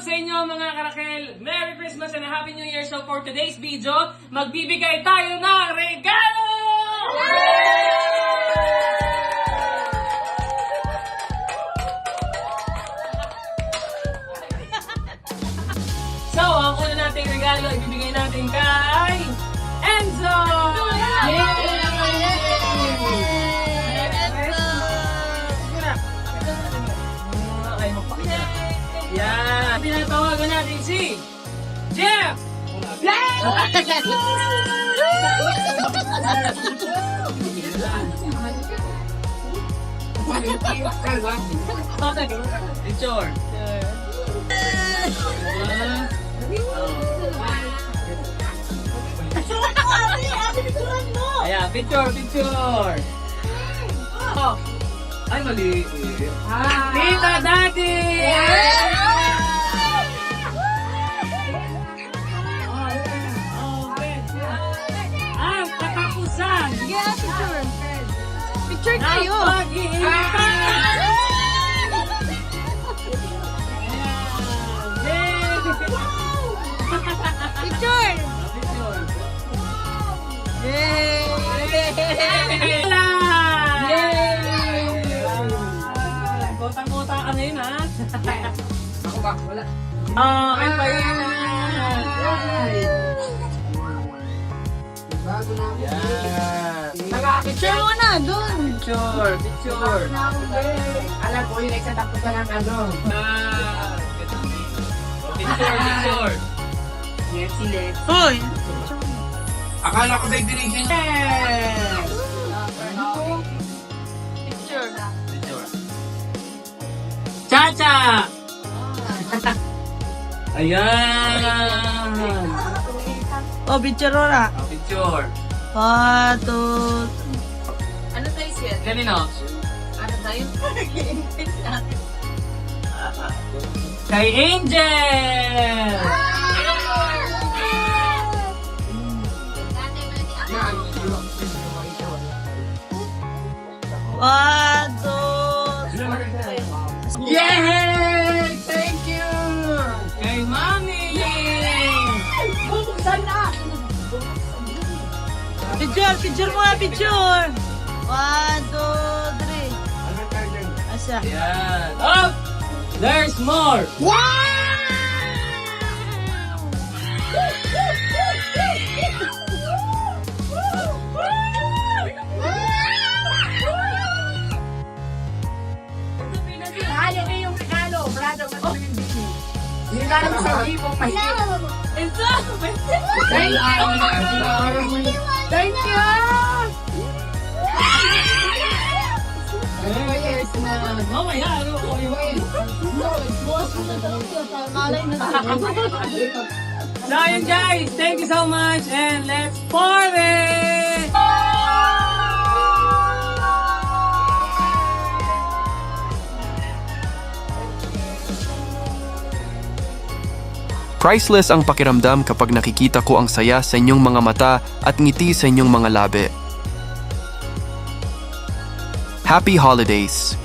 sa inyo mga karakel. Merry Christmas and a Happy New Year. So for today's video, magbibigay tayo ng regalo! So, ang una nating regalo, ibibigay natin kay Enzo! Yay! Yan! Tinatawagan natin si Jeff! Picture! Ayan, picture! Oh. Ay, mali. Tita Daddy! Ang katapusan Picture kayo. ng pag-iingat! Picture. Picture! Yay! Botang-bota ka na yun, ha? Ako ba? Wala. Ay, pa yan! Bago na ako. Yan! Picture muna, dun. Picture! Alam ko yung next tapos pa ng ano. Picture! Yes, si Lex. Hoy. Akala ko ba ibinigyan niya? Picture. Chacha! Ayan! Oh, picture ora. Picture! Patot. Ano tayo siya? Kanino? Ano tayo? Kay Angel! Patot. Yay! Thank you! Kay Mami! Picture muna, picture. 1, 2, 3. Asa? Yan! Up! There's more! Hali na yung regalo, brado. Yung regalo sa ibong mahigit. Ito! Thank you! Yes na! Mamaya, ano ko yung So yun guys, thank you so much and let's party! Priceless ang pakiramdam kapag nakikita ko ang saya sa inyong mga mata at ngiti sa inyong mga labi. Happy Holidays!